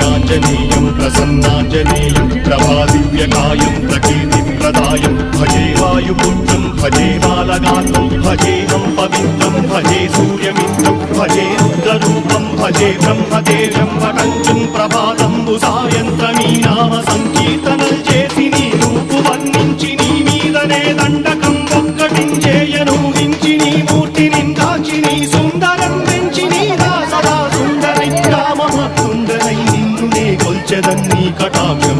ఆంజనేయం ప్రసన్నాంజనేయం ప్రభాదివ్యకాయం ప్రకీర్తిప్రదాయం భజే వాయుపుత్రం భజే బాలగాత్రం భజేహం పవిత్రం భజే సూర్యమిత్రం భజే రుద్రరూపం భజే బ్రహ్మతేజం వకంచం ప్రభాతంబు సాయంత్రమీ నామ సంకీర్తనల్ చేసి నీ రూపు వర్ణించి నీ మీదనే దండకం ఒక్కటించేయను నించి నీ మూర్తిని దాచి నీ సుందరం పెంచి నీ సదా సుందరై రామ సుందరై నిన్ను నే కొల్చెదన్ నీ కటాక్షం